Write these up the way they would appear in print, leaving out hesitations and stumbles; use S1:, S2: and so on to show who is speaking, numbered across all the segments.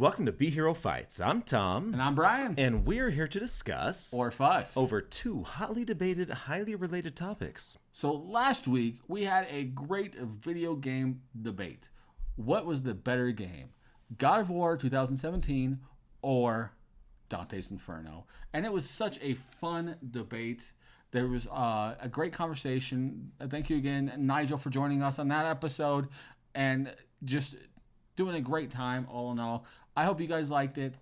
S1: Welcome to Be Hero Fights. I'm Tom.
S2: And I'm Brian.
S1: And we're here to discuss
S2: Or fuss.
S1: over two hotly debated, highly related topics.
S2: So last week, we had a great video game debate. What was the better game? God of War 2017 or Dante's Inferno? And it was such a fun debate. There was a great conversation. Thank you again, Nigel, for joining us on that episode. And just doing a great time, all in all. I hope you guys liked it.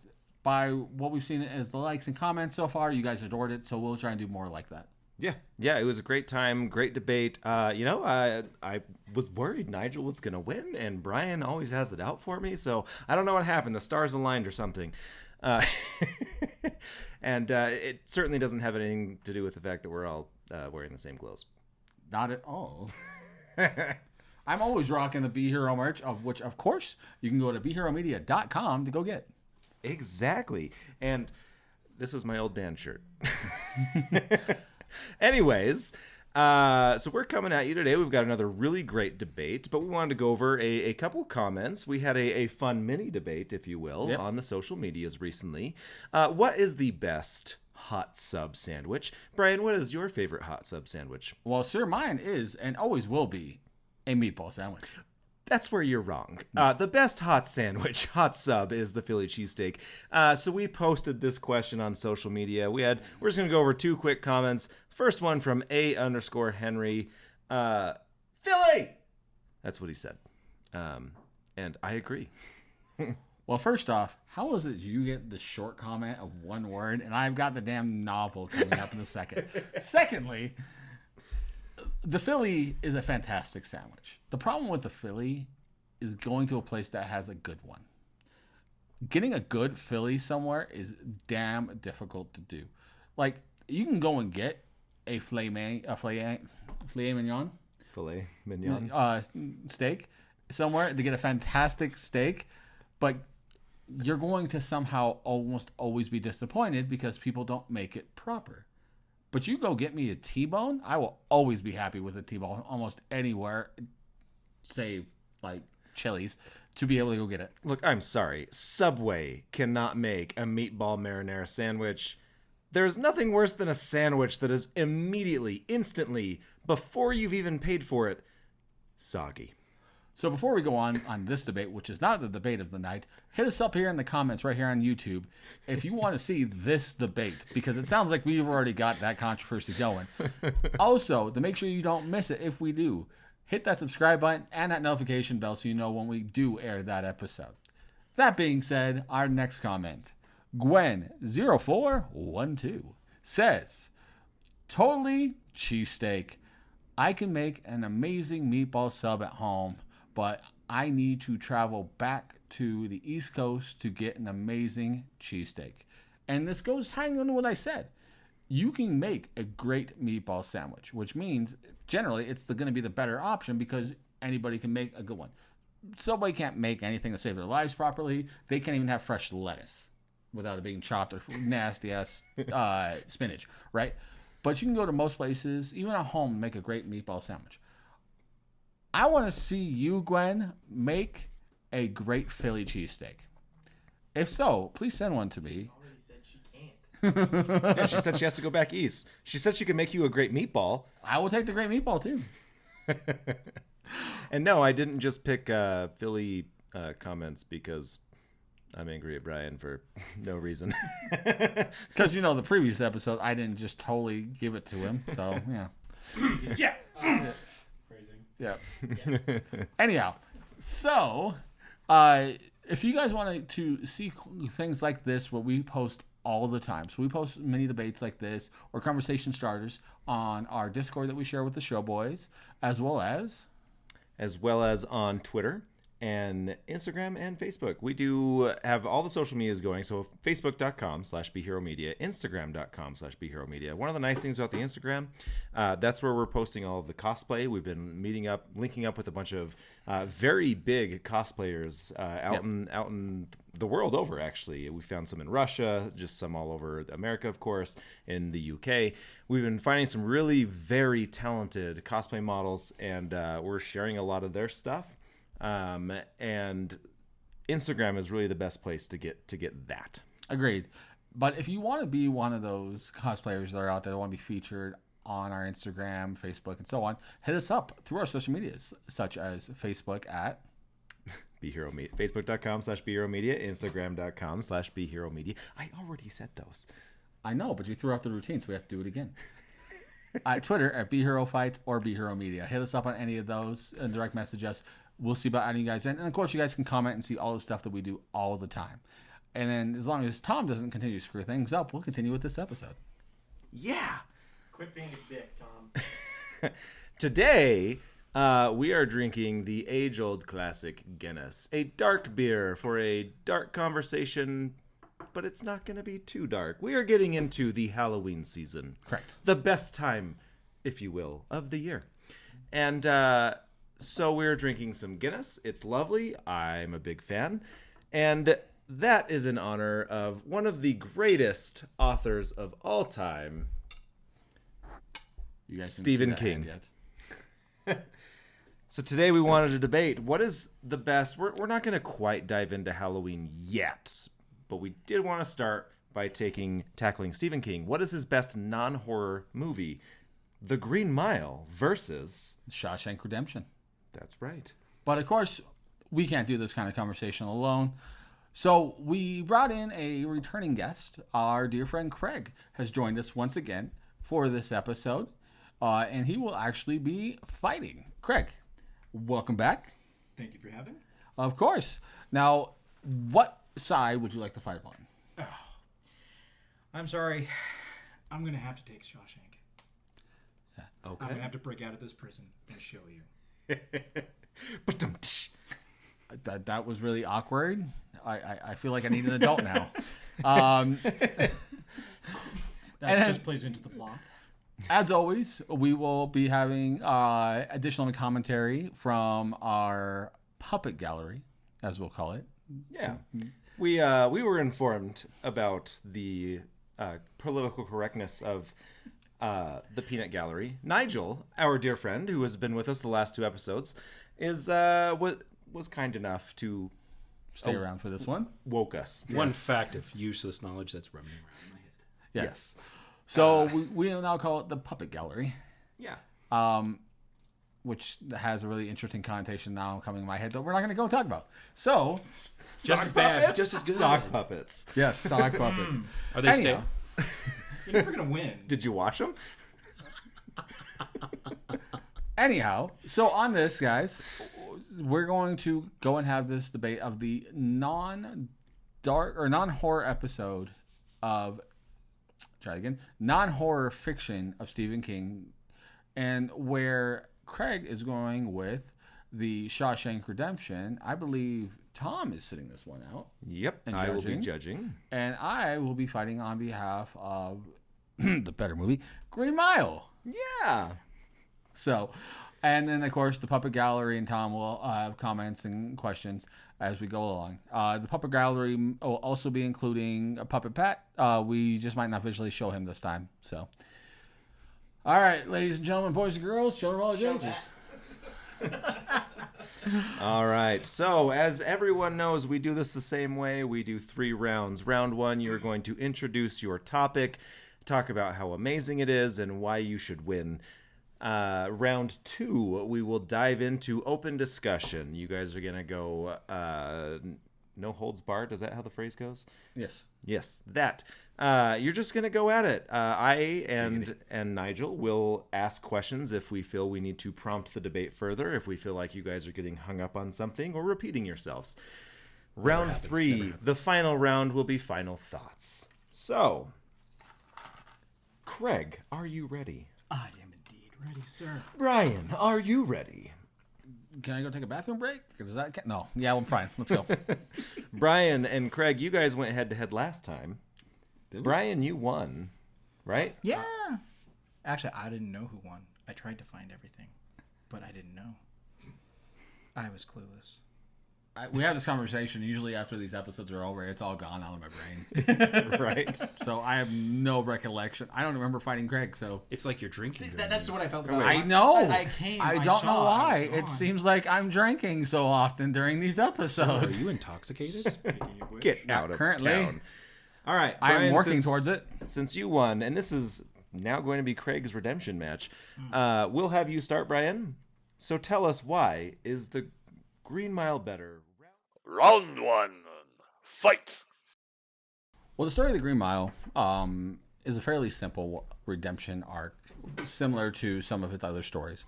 S2: By what we've seen as the likes and comments so far, you guys adored it, so we'll try and do more like that.
S1: Yeah, it was a great time, great debate. I was worried Nigel was going to win, and Brian always has it out for me, so I don't know what happened. The stars aligned or something. And it certainly doesn't have anything to do with the fact that we're all wearing the same clothes.
S2: Not at all. I'm always rocking the Be Hero merch, of which, of course, you can go to BeHeroMedia.com to go get.
S1: Exactly. And this is my old band shirt. Anyways, so we're coming at you today. We've got another really great debate, but we wanted to go over a couple comments. We had a fun mini debate, if you will, on the social medias recently. What is the best hot sub sandwich? Brian, what is your favorite hot sub sandwich?
S2: Well, sir, mine is and always will be a meatball sandwich.
S1: That's where you're wrong. The best hot sandwich, hot sub, is the Philly cheesesteak. So we posted this question on social media. We're just going to go over two quick comments. First one from A_Henry. Philly! That's what he said. And I agree.
S2: Well, first off, how is it you get the short comment of one word, and I've got the damn novel coming up in a second? Secondly, the Philly is a fantastic sandwich. The problem with the Philly is going to a place that has a good one. Getting a good Philly somewhere is damn difficult to do. Like, you can go and get a filet mignon steak somewhere to get a fantastic steak, but you're going to somehow almost always be disappointed because people don't make it proper. But you go get me a T-bone, I will always be happy with a T-bone almost anywhere, save like Chili's, to be able to go get it.
S1: Look, I'm sorry. Subway cannot make a meatball marinara sandwich. There's nothing worse than a sandwich that is immediately, instantly, before you've even paid for it, soggy.
S2: So before we go on this debate, which is not the debate of the night, hit us up here in the comments right here on YouTube if you want to see this debate, because it sounds like we've already got that controversy going. Also, to make sure you don't miss it if we do, hit that subscribe button and that notification bell so you know when we do air that episode. That being said, our next comment, Gwen0412 says, totally cheesesteak. I can make an amazing meatball sub at home, but I need to travel back to the East Coast to get an amazing cheesesteak. And this goes tying into what I said. You can make a great meatball sandwich, which means generally it's going to be the better option because anybody can make a good one. Subway can't make anything to save their lives properly. They can't even have fresh lettuce without it being chopped or nasty-ass spinach, right? But you can go to most places, even at home, and make a great meatball sandwich. I want to see you, Gwen, make a great Philly cheesesteak. If so, please send one to me.
S1: Yeah, she said she has to go back east. She said she could make you a great meatball.
S2: I will take the great meatball, too.
S1: And no, I didn't just pick Philly comments because I'm angry at Brian for no reason.
S2: Because, the previous episode, I didn't just totally give it to him. So, yeah.
S1: Yeah.
S2: Yeah. Anyhow, so if you guys wanted to see things like this, what we post all the time. So we post mini debates like this or conversation starters on our Discord that we share with the show boys, as well as
S1: on Twitter and Instagram and Facebook. We do have all the social medias going. So Facebook.com/BeHeroMedia, Instagram.com/BeHeroMedia. One of the nice things about the Instagram, that's where we're posting all of the cosplay. We've been linking up with a bunch of very big cosplayers out in the world over, actually. We found some in Russia, just some all over America, of course, in the UK. We've been finding some really very talented cosplay models, and we're sharing a lot of their stuff. And Instagram is really the best place to get that.
S2: Agreed. But if you want to be one of those cosplayers that are out there that want to be featured on our Instagram, Facebook, and so on, hit us up through our social medias, such as Facebook at
S1: Be Hero Media, Facebook.com/BeHeroMedia, Instagram.com/BeHeroMedia. I already said those.
S2: I know, but you threw out the routine, so we have to do it again. At Twitter at BeHeroFights or BeHeroMedia. Hit us up on any of those and direct message us. We'll see about adding you guys in. And of course, you guys can comment and see all the stuff that we do all the time. And then as long as Tom doesn't continue to screw things up, we'll continue with this episode.
S1: Yeah.
S3: Quit being a dick, Tom.
S1: Today, we are drinking the age-old classic Guinness, a dark beer for a dark conversation, but it's not going to be too dark. We are getting into the Halloween season.
S2: Correct.
S1: The best time, if you will, of the year. And so we're drinking some Guinness. It's lovely. I'm a big fan. And that is in honor of one of the greatest authors of all time,
S2: You guys
S1: Stephen King. So today we wanted to debate what is the best. We're not going to quite dive into Halloween yet, but we did want to start by tackling Stephen King. What is his best non-horror movie? The Green Mile versus
S2: Shawshank Redemption.
S1: That's right.
S2: But of course, we can't do this kind of conversation alone. So we brought in a returning guest. Our dear friend Craig has joined us once again for this episode. And he will actually be fighting. Craig, welcome back.
S3: Thank you for having me.
S2: Of course. Now, what side would you like to fight upon?
S3: Oh, I'm sorry. I'm going to have to take Shawshank.
S1: Okay.
S3: I'm going to have to break out of this prison and show you.
S2: That was really awkward. I feel like I need an adult now.
S3: That just plays into the plot.
S2: As always, we will be having additional commentary from our puppet gallery, as we'll call it.
S1: Yeah. We were informed about the political correctness of the Peanut Gallery. Nigel, our dear friend, who has been with us the last 2 episodes, was kind enough to
S2: Stay around for this one.
S1: woke us.
S4: One fact of useless knowledge that's running around in my head.
S2: Yes. So we now call it the puppet gallery.
S1: Yeah.
S2: Which has a really interesting connotation now coming in my head that we're not going to go talk about. So,
S4: Just as bad, just as good.
S1: Sock puppets.
S2: yes, sock puppets.
S4: Are they
S2: Anyhow,
S3: You're never going to win.
S1: Did you watch them?
S2: Anyhow, so on this, guys, we're going to go and have this debate of the non-dark or non-horror episode of non-horror fiction of Stephen King, and where Craig is going with the Shawshank Redemption. I believe Tom is sitting this one out.
S1: Yep.
S2: And
S1: I will be
S2: judging.
S1: judging.
S2: And I will be fighting on behalf of the better movie, Green Mile.
S1: Yeah.
S2: So, and then of course the Puppet Gallery and Tom will have comments and questions as we go along. The Puppet Gallery will also be including a Puppet Pat. We just might not visually show him this time. So, all right, ladies and gentlemen, boys and girls, children of all ages.
S1: All right. So, as everyone knows, we do this the same way. We do 3 rounds. Round 1, you're going to introduce your topic, talk about how amazing it is, and why you should win. Round 2, we will dive into open discussion. You guys are going to go no holds barred. Is that how the phrase goes?
S2: Yes.
S1: Yes, that. You're just going to go at it. I and Nigel will ask questions if we feel we need to prompt the debate further, if we feel like you guys are getting hung up on something or repeating yourselves. Round 3, the final round will be final thoughts. So, Craig, are you ready?
S3: I am indeed ready, sir.
S1: Brian, are you ready?
S2: Can I go take a bathroom break? Does that count? No. Yeah, I'm fine. Let's go.
S1: Brian and Craig, you guys went head to head last time.
S2: Did we?
S1: Brian, you won, right?
S3: Yeah. Actually, I didn't know who won. I tried to find everything, but I didn't know. I was clueless.
S2: we have this conversation usually after these episodes are over. It's all gone out of my brain.
S1: Right.
S2: So I have no recollection. I don't remember fighting Greg, so...
S4: It's like you're drinking.
S3: That's what I felt about
S2: I
S3: it.
S2: know.
S3: I came.
S2: I don't know
S3: saw,
S2: why.
S3: I was
S2: It
S3: gone.
S2: seems like I'm drinking so often during these
S4: Are
S2: episodes.
S4: you intoxicated?
S1: Get out of
S2: currently.
S1: town. All right,
S2: I am
S1: Brian,
S2: working towards it.
S1: Since you won, and this is now going to be Craig's redemption match, we'll have you start, Brian. So tell us, why is the Green Mile better?
S5: Round 1. Fight!
S2: Well, the story of the Green Mile is a fairly simple redemption arc, similar to some of its other stories.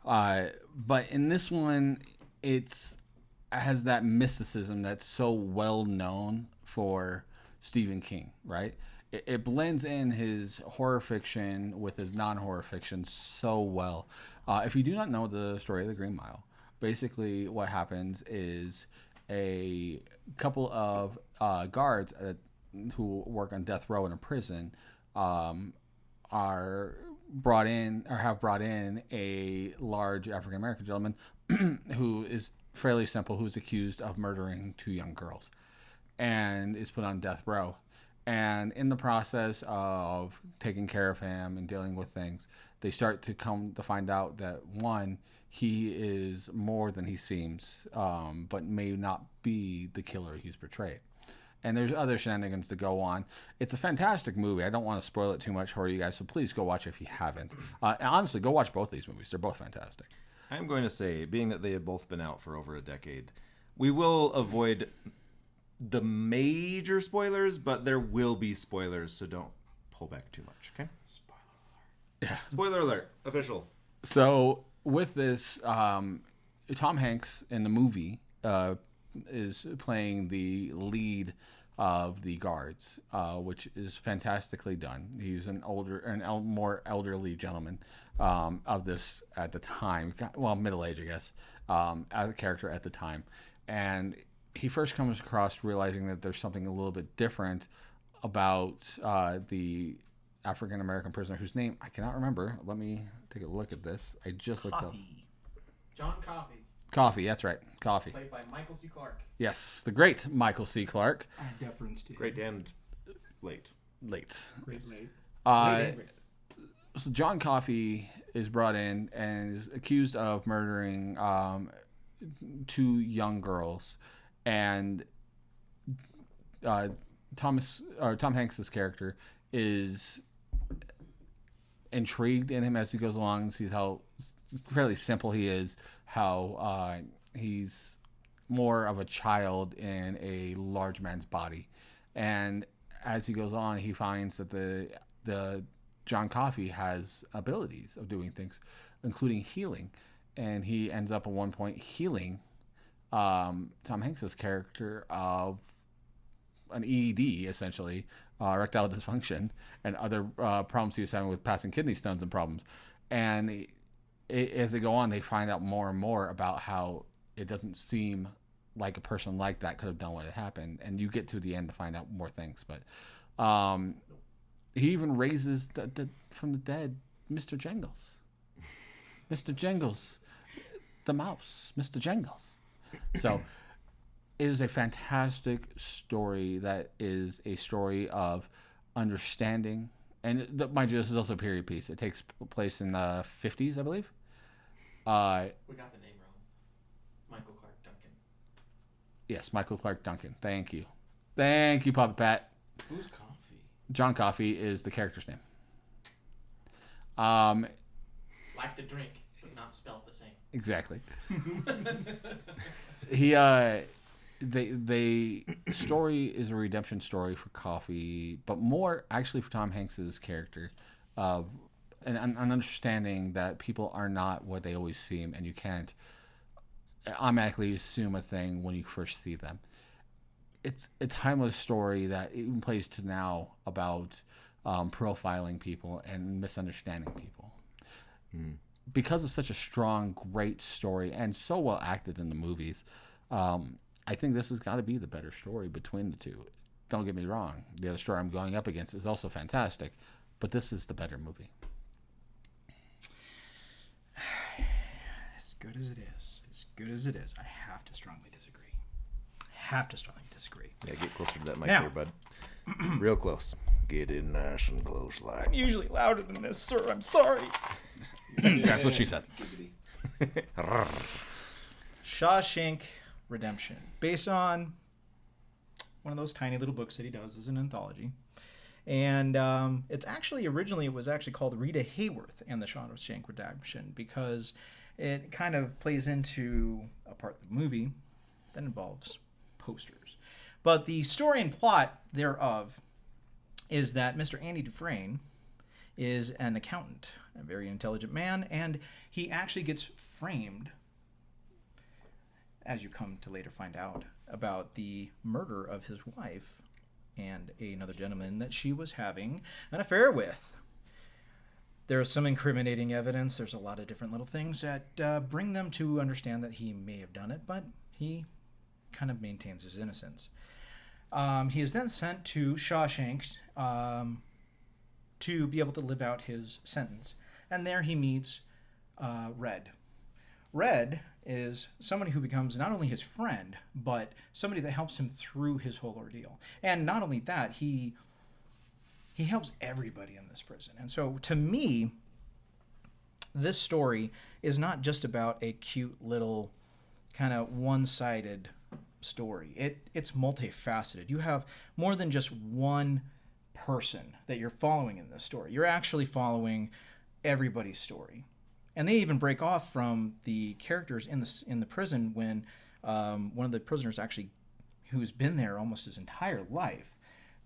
S2: But in this one, it has that mysticism that's so well known for Stephen King, right? It blends in his horror fiction with his non-horror fiction so well. If you do not know the story of the Green Mile, basically what happens is a couple of guards who work on death row in a prison are brought in or have brought in a large African American gentleman who is fairly simple, who's accused of murdering 2 young girls and is put on death row. And in the process of taking care of him and dealing with things, they start to come to find out that, one, he is more than he seems, but may not be the killer he's portrayed. And there's other shenanigans to go on. It's a fantastic movie. I don't want to spoil it too much for you guys, so please go watch it if you haven't. And honestly, go watch both these movies. They're both fantastic.
S1: I'm going to say, being that they have both been out for over a decade, we will avoid the major spoilers, but there will be spoilers, so don't pull back too much, okay? Spoiler alert. Official.
S2: So with this, Tom Hanks in the movie is playing the lead of the guards, which is fantastically done. He's more elderly gentleman of this at the time, well, middle age, I guess, as a character at the time, and he first comes across realizing that there's something a little bit different about the African American prisoner whose name I cannot remember. Let me take a look at this. I just looked up.
S3: John Coffey,
S2: Coffey, that's right. Coffey.
S3: played by Michael C. Clarke.
S2: Yes, the great Michael C. Clarke.
S3: I have deference to
S1: Great and late.
S2: Late.
S3: Great mate.
S2: So John Coffey is brought in and is accused of murdering 2 young girls, and Tom Hanks's character is intrigued in him as he goes along and sees how fairly simple he is, how he's more of a child in a large man's body, and as he goes on, he finds that the John Coffey has abilities of doing things, including healing, and he ends up at one point healing Tom Hanks's character of an ED, essentially, erectile dysfunction, and other problems he was having with passing kidney stones and problems. And as they go on, they find out more and more about how it doesn't seem like a person like that could have done what had happened. And you get to the end to find out more things. But he even raises from the dead Mr. Jangles. Mr. Jangles, the mouse, Mr. Jangles. So it is a fantastic story that is a story of understanding. And mind you, this is also a period piece. It takes place in the 50s, I believe.
S6: We got the name wrong. Michael Clark Duncan.
S2: Yes, Michael Clark Duncan. Thank you. Thank you, Puppet Pat.
S4: Who's Coffee?
S2: John Coffey is the character's name.
S6: Like the drink, but not spelled the same.
S2: Exactly. The story is a redemption story for Coffey, but more actually for Tom Hanks's character of an understanding that people are not what they always seem, and you can't automatically assume a thing when you first see them. It's a timeless story that even plays to now about profiling people and misunderstanding people. Because of such a strong, great story and so well acted in the movies, I think this has got to be the better story between the two. Don't get me wrong. The other story I'm going up against is also fantastic, but this is the better movie.
S3: As good as it is, I have to strongly disagree. have to strongly disagree.
S1: Yeah, get closer to that mic
S3: Now-
S1: there, bud. Real close. Get in nice and close like.
S3: I'm usually louder than this, sir. I'm sorry.
S2: That's what she said.
S3: Shawshank Redemption, based on one of those tiny little books that he does as an anthology. And it's actually, originally, it was actually called Rita Hayworth and the Shawshank Redemption, because it kind of plays into a part of the movie that involves posters. But the story and plot thereof is that Mr. Andy Dufresne is an accountant, a very intelligent man, and he actually gets framed, as you come to later find out, about the murder of his wife and another gentleman that she was having an affair with. There's some incriminating evidence. There's a lot of different little things that bring them to understand that he may have done it, but he kind of maintains his innocence. He is then sent to Shawshank to be able to live out his sentence. And there he meets Red. Red is somebody who becomes not only his friend, but somebody that helps him through his whole ordeal. And not only that, he helps everybody in this prison. And so to me, this story is not just about a cute little kind of one-sided story. It's multifaceted. You have more than just one person that you're following in this story. You're actually following everybody's story. And they even break off from the characters in the prison when one of the prisoners, actually who's been there almost his entire life,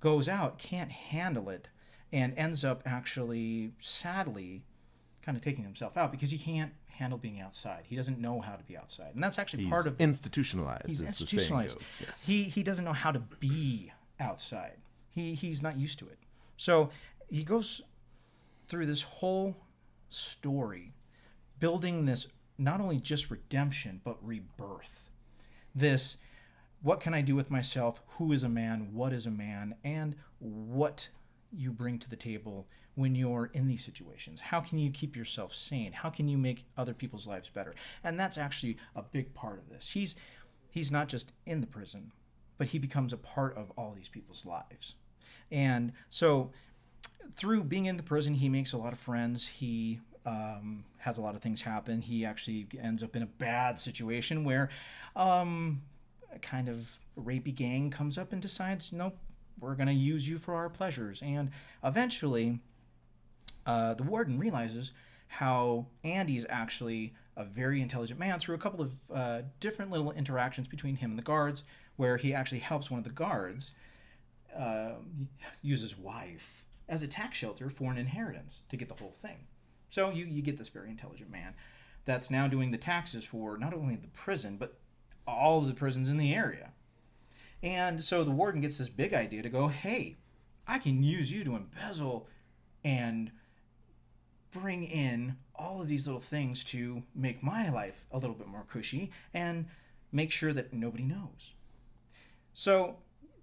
S3: goes out, can't handle it, and ends up actually, sadly, kind of taking himself out because he can't handle being outside. He doesn't know how to be outside. And that's actually part of...
S1: institutionalized.
S3: He's
S1: as
S3: institutionalized.
S1: The saying goes. Yes.
S3: He doesn't know how to be outside. He's not used to it. So he goes through this whole story, building this not only just redemption, but rebirth. This, what can I do with myself? Who is a man? What is a man? And what you bring to the table when you're in these situations. How can you keep yourself sane? How can you make other people's lives better? And that's actually a big part of this. He's not just in the prison, but he becomes a part of all these people's lives. And so through being in the prison, he makes a lot of friends. He has a lot of things happen. He actually ends up in a bad situation where a kind of rapey gang comes up and decides, nope, we're going to use you for our pleasures. And eventually, the warden realizes how Andy's actually a very intelligent man through a couple of different little interactions between him and the guards, where he actually helps one of the guards use his wife as a tax shelter for an inheritance to get the whole thing. So you get this very intelligent man that's now doing the taxes for not only the prison, but all of the prisons in the area. And so the warden gets this big idea to go, hey, I can use you to embezzle and bring in all of these little things to make my life a little bit more cushy and make sure that nobody knows. So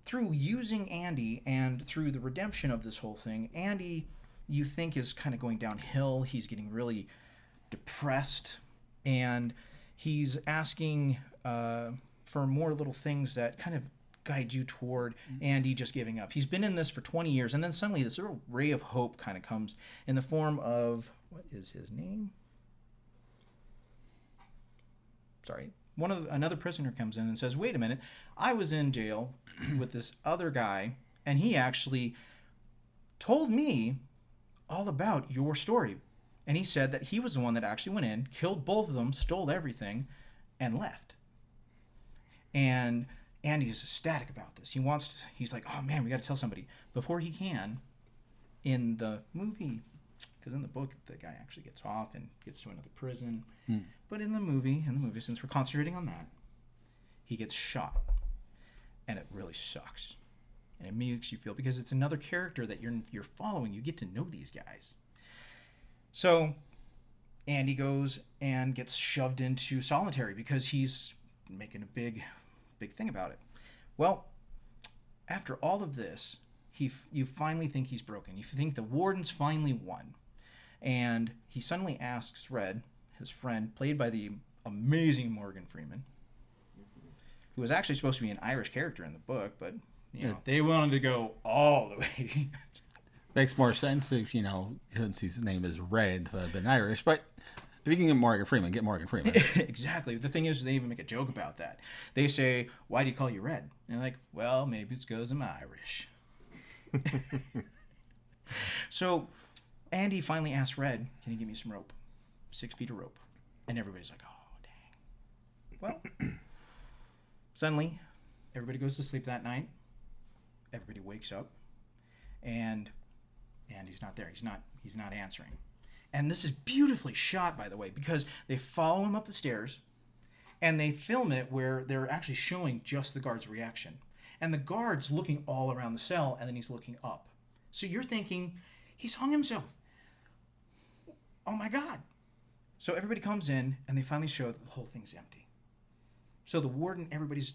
S3: through using Andy and through the redemption of this whole thing, Andy, you think, is kind of going downhill. He's getting really depressed, and he's asking for more little things that kind of guide you toward Andy just giving up. He's been in this for 20 years, and then suddenly this little ray of hope kind of comes in the form of, what is his name? Sorry. Another prisoner comes in and says, wait a minute, I was in jail with this other guy, and he actually told me all about your story. And he said that he was the one that actually went in, killed both of them, stole everything, and left. And Andy's ecstatic about this. He's like, oh man, we got to tell somebody. Before he can, in the movie, because in the book, the guy actually gets off and gets to another prison. But in the movie, since we're concentrating on that, he gets shot. And it really sucks. And it makes you feel, because it's another character that you're following. You get to know these guys. So Andy goes and gets shoved into solitary because he's making a big thing about it. Well, after all of this, you finally think he's broken. You think the warden's finally won. And he suddenly asks Red, his friend, played by the amazing Morgan Freeman, who was actually supposed to be an Irish character in the book, but they wanted to go all the way.
S2: Makes more sense if, since his name is Red, than Irish. But if you can get Morgan Freeman, get Morgan Freeman.
S3: Exactly. The thing is, they even make a joke about that. They say, "Why do you call you Red?" And they're like, "Well, maybe it's because I'm Irish." So Andy finally asks Red, "Can you give me some rope? 6 feet of rope." And everybody's like, "Oh, dang." Well, suddenly, everybody goes to sleep that night. Everybody wakes up, and Andy's not there. He's not answering. And this is beautifully shot, by the way, because they follow him up the stairs, and they film it where they're actually showing just the guard's reaction. And the guard's looking all around the cell, and then he's looking up. So you're thinking, he's hung himself. Oh my God. So everybody comes in, and they finally show that the whole thing's empty. So the warden,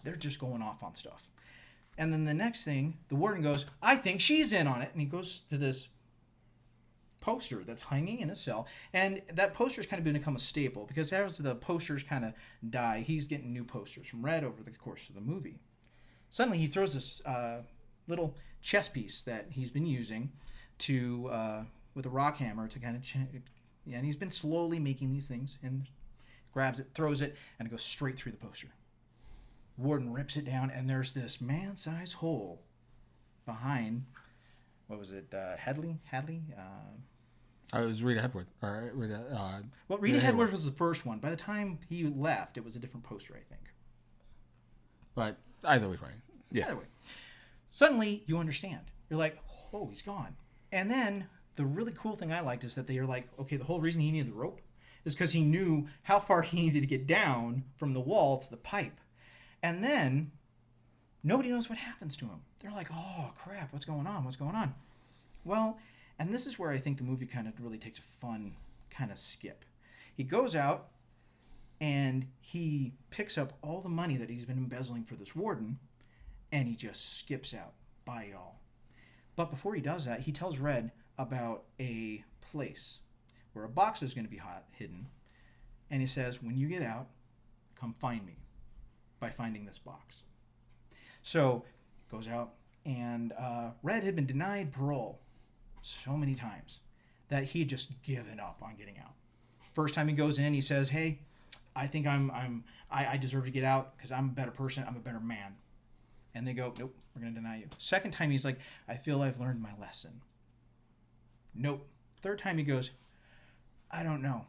S3: they're just going off on stuff. And then the next thing, the warden goes, "I think she's in on it." And he goes to this poster that's hanging in a cell. And that poster's kind of become a staple, because as the posters kind of die, he's getting new posters from Red over the course of the movie. Suddenly he throws this little chess piece that he's been using to with a rock hammer to kind of and he's been slowly making these things, and grabs it, throws it, and it goes straight through the poster. Warden rips it down, and there's this man-sized hole behind, what was it, Hadley?
S2: It was Rita Hayworth.
S3: Well, Rita Hayworth was the first one. By the time he left, it was a different poster, I think.
S2: But either way, right?
S1: Yeah.
S3: Either way. Suddenly, you understand. You're like, "Oh, he's gone." And then the really cool thing I liked is that they are like, okay, the whole reason he needed the rope is because he knew how far he needed to get down from the wall to the pipe. And then nobody knows what happens to him. They're like, "Oh, crap, what's going on? What's going on?" Well, and this is where I think the movie kind of really takes a fun kind of skip. He goes out and he picks up all the money that he's been embezzling for this warden, and he just skips out, buy it all. But before he does that, he tells Red about a place where a box is going to be hidden, and he says, "When you get out, come find me by finding this box." So goes out, and Red had been denied parole so many times that he had just given up on getting out. First time he goes in, he says, "Hey, I think I deserve to get out because I'm a better person, I'm a better man." And they go, "Nope, we're going to deny you." Second time, he's like, "I feel I've learned my lesson." Nope. Third time he goes, I don't know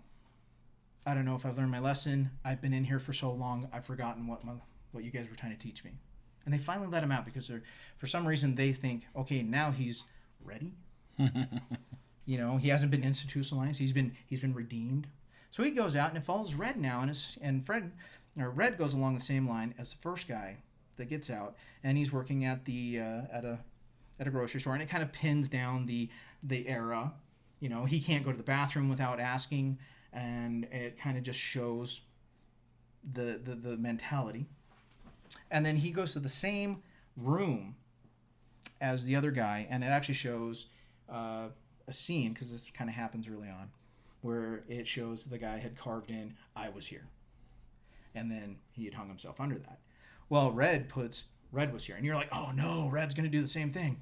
S3: if I've learned my lesson. I've been in here for so long, I've forgotten what you guys were trying to teach me." And they finally let him out because for some reason they think, okay, now he's ready. He hasn't been institutionalized. He's been redeemed. So he goes out and it follows Red now, and Red goes along the same line as the first guy that gets out, and he's working at the at a grocery store, and it kind of pins down the era. He can't go to the bathroom without asking, and it kind of just shows the mentality. And then he goes to the same room as the other guy, and it actually shows a scene, because this kind of happens early on, where it shows the guy had carved in, "I was here," and then he had hung himself under that. Well, Red was here, and you're like, "Oh no, Red's going to do the same thing."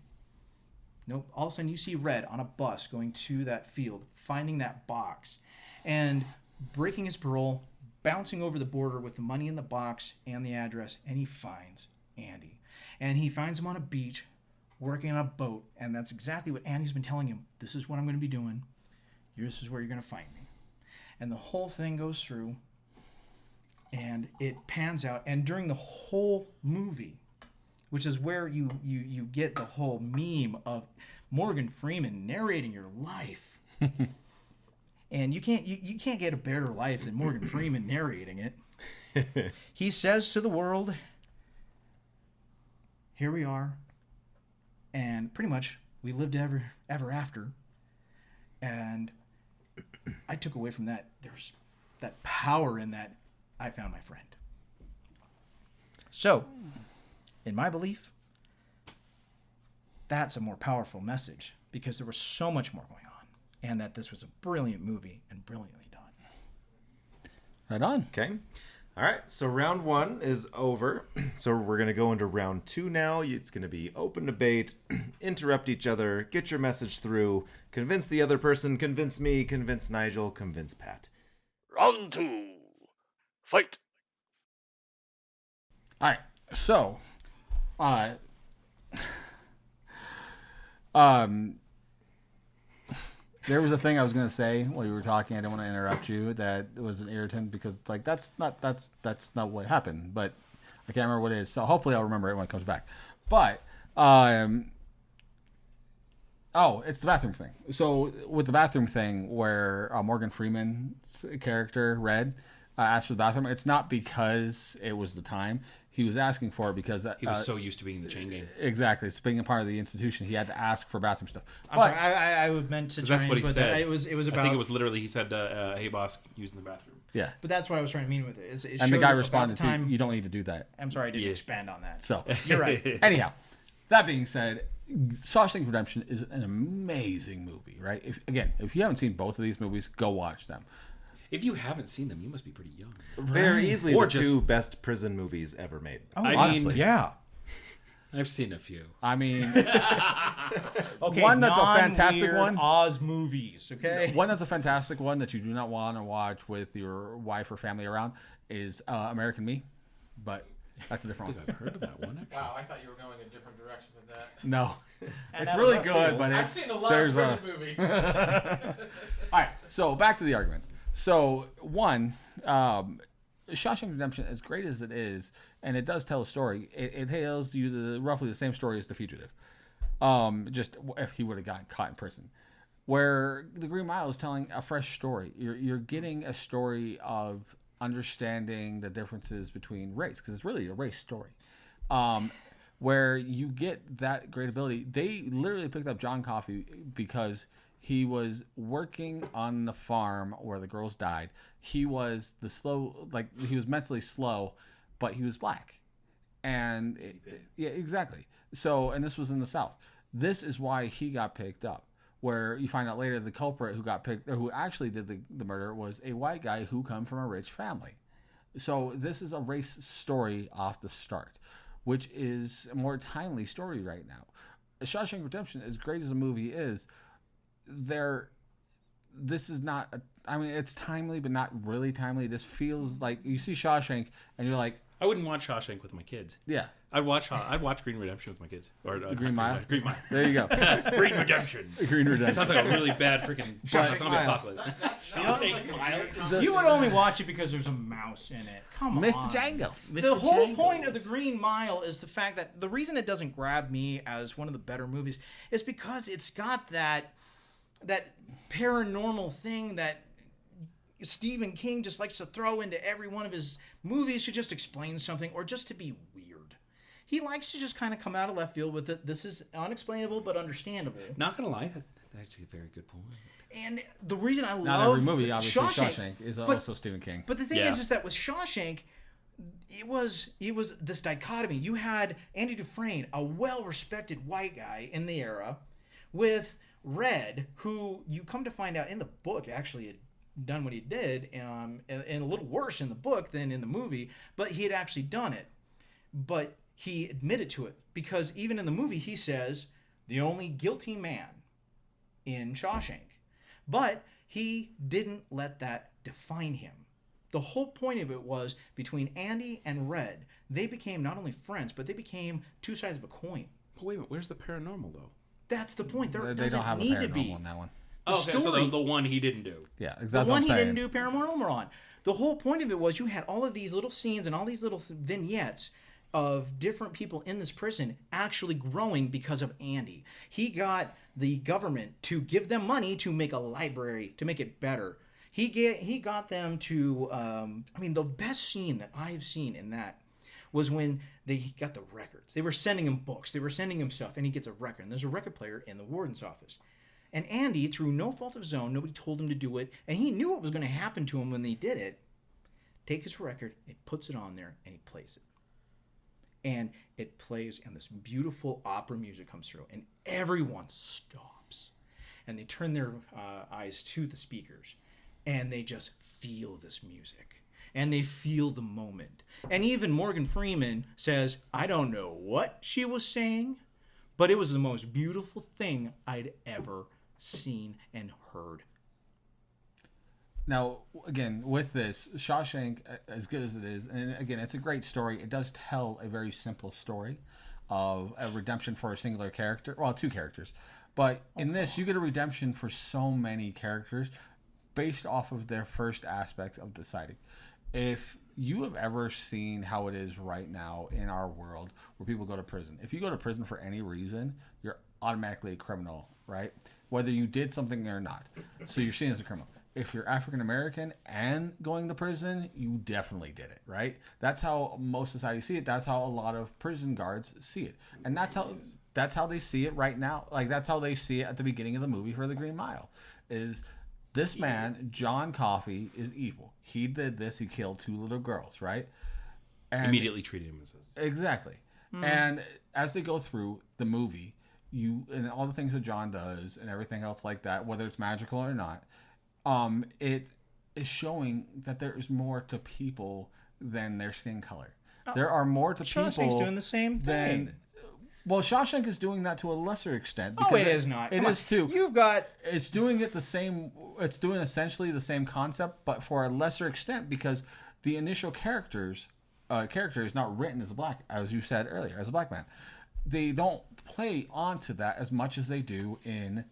S3: Nope. All of a sudden, you see Red on a bus going to that field, finding that box, and breaking his parole, bouncing over the border with the money in the box and the address, and he finds Andy. And he finds him on a beach, working on a boat, and that's exactly what Andy's been telling him. "This is what I'm going to be doing. This is where you're going to find me." And the whole thing goes through, and it pans out, and during the whole movie, which is where you get the whole meme of Morgan Freeman narrating your life. And you can't get a better life than Morgan Freeman narrating it. He says to the world, "Here we are, and pretty much we lived ever after." And I took away from that, there's that power in that, I found my friend. So, in my belief, that's a more powerful message, because there was so much more going on, and that this was a brilliant movie and brilliantly done.
S2: Right on.
S1: Okay. All right, so round 1 is over. So we're going to go into round 2 now. It's going to be open debate, interrupt each other, get your message through, convince the other person, convince me, convince Nigel, convince Pat.
S5: Round 2. Fight.
S2: All right. So, um, there was a thing I was gonna say while you were talking. I didn't want to interrupt you. That was an irritant because it's like that's not what happened. But I can't remember what it is. So hopefully I'll remember it when it comes back. But oh, it's the bathroom thing. So with the bathroom thing, where Morgan Freeman's character Red asked for the bathroom, it's not because it was the time. He was asking for it because
S4: He was so used to being in the chain gang.
S2: exactly, it's being a part of the institution. He had to ask for bathroom stuff.
S3: I'm sorry, I meant to.
S4: That's
S3: try
S4: what
S3: and
S4: he
S3: put
S4: said.
S3: that. It was about.
S4: I think it was literally he said, "Hey boss, using the bathroom."
S2: Yeah,
S3: But that's what I was trying to mean with it. It
S2: and the
S3: showed
S2: guy
S3: about
S2: responded
S3: the time.
S2: to, "You don't need to do that."
S3: I'm sorry, I didn't
S4: Yeah.
S3: expand on that.
S2: So
S3: You're right.
S2: anyhow, that being said, Shawshank Redemption is an amazing movie, right? If you haven't seen both of these movies, go watch them.
S4: If you haven't seen them, you must be pretty young.
S1: They're easily
S4: Or
S1: the
S4: just-
S1: 2 best prison movies ever made.
S3: Oh,
S4: I
S2: honestly.
S4: mean,
S3: yeah.
S4: I've seen a few.
S2: I mean,
S3: Okay,
S2: one that's a fantastic
S3: non-weird
S2: one.
S3: Oz movies. Okay.
S2: One that's a fantastic one that you do not want to watch with your wife or family around is American Me, but that's a different one.
S4: I've heard of that one. Actually.
S6: Wow, I thought you were going a different direction with that.
S2: No, it's
S3: out of
S2: really
S3: left
S2: good,
S3: field.
S2: but
S6: I've
S2: it's,
S6: seen a lot
S2: there's
S6: of
S2: a.
S6: prison movies.
S2: All right, so back to the arguments. So one, Shawshank Redemption, as great as it is, and it does tell a story, it tells you roughly the same story as The Fugitive. Just if he would have gotten caught in prison. Where The Green Mile is telling a fresh story. You're getting a story of understanding the differences between race, because it's really a race story. Where you get that great ability. They literally picked up John Coffey because he was working on the farm where the girls died. He was he was mentally slow, but he was black. And yeah, exactly. So, and this was in the South. This is why he got picked up. Where you find out later the culprit who got picked, or who actually did the murder, was a white guy who come from a rich family. So this is a race story off the start, which is a more timely story right now. Shawshank Redemption, as great as a movie is, this is not. I mean, it's timely, but not really timely. This feels like you see Shawshank, and you're like,
S4: I wouldn't watch Shawshank with my kids.
S2: yeah,
S4: I'd watch Green Redemption with my kids. Or
S2: Green Mile?
S4: Green Mile.
S2: there you go,
S4: Green Redemption.
S2: Green
S4: It
S2: Redemption.
S4: sounds like a really bad freaking zombie
S1: Mile.
S4: apocalypse.
S3: You would only watch it because there's a mouse in it. Come on.
S2: Mr. Jangles.
S3: The whole point of The Green Mile is the fact that the reason it doesn't grab me as one of the better movies is because it's got that paranormal thing that Stephen King just likes to throw into every one of his movies to just explain something or just to be weird. He likes to just kind of come out of left field with it. This is unexplainable but understandable.
S4: Not gonna lie, that's actually a very good point.
S3: And the reason I
S2: Not
S3: love
S2: every movie, obviously,
S3: Shawshank,
S2: Shawshank is
S3: but-
S2: also Stephen King.
S3: But the thing
S4: Yeah.
S3: is that with Shawshank, it was this dichotomy. You had Andy Dufresne, a well-respected white guy in the era, with Red, who you come to find out in the book actually had done what he did, and a little worse in the book than in the movie, but he had actually done it. But he admitted to it, because even in the movie he says, the only guilty man in Shawshank. But he didn't let that define him. The whole point of it was between Andy and Red, they became not only friends, but they became two sides of a coin.
S4: But wait a minute, where's the paranormal though?
S3: That's the point. There
S2: They
S3: doesn't
S2: don't have a
S3: need to
S2: paranormal
S3: be.
S2: in that one.
S3: The
S4: Okay, so
S3: story-
S4: the one he didn't do.
S2: Yeah, that's
S3: The
S2: what
S3: one
S2: I'm
S3: he
S2: saying.
S3: didn't do paranormal on. The whole point of it was you had all of these little scenes and all these little vignettes of different people in this prison actually growing because of Andy. He got the government to give them money to make a library, to make it better. He got them to, the best scene that I've seen in that was when they got the records. They were sending him books. They were sending him stuff, and he gets a record. And there's a record player in the warden's office. And Andy, through no fault of his own, nobody told him to do it, and he knew what was going to happen to him when they did it. Take his record, he puts it on there, and he plays it. And it plays, and this beautiful opera music comes through, and everyone stops. And they turn their eyes to the speakers, and they just feel this music. and they feel the moment. And even Morgan Freeman says, I don't know what she was saying, but it was the most beautiful thing I'd ever seen and heard.
S2: Now, again, with this, Shawshank, as good as it is, and again, it's a great story. It does tell a very simple story of a redemption for a singular character. Well, two characters. But in this, you get a redemption for so many characters based off of their first aspects of deciding. If you have ever seen how it is right now in our world where people go to prison, if you go to prison for any reason, you're automatically a criminal, right? Whether you did something or not. So you're seen as a criminal. If you're African American and going to prison, you definitely did it, right? That's how most societies see it. That's how a lot of prison guards see it. And that's how they see it right now. Like, that's how they see it at the beginning of the movie for The Green Mile. Is this man, John Coffey, is evil. He did this. He killed 2 little girls, right? And
S4: Immediately treated him as this.
S2: exactly. And as they go through the movie, and all the things that John does and everything else like that, whether it's magical or not, it is showing that there is more to people than their skin color. There are more to
S3: Shawshank's
S2: people
S3: doing the same thing.
S2: than. Well, Shawshank is doing that to a lesser extent.
S3: Oh, it is not.
S2: It
S3: Come
S2: is
S3: on.
S2: too.
S3: You've got...
S2: It's doing it the same. It's doing essentially the same concept, but for a lesser extent, because the initial character is not written as a black, as you said earlier, as a black man. They don't play onto that as much as they do in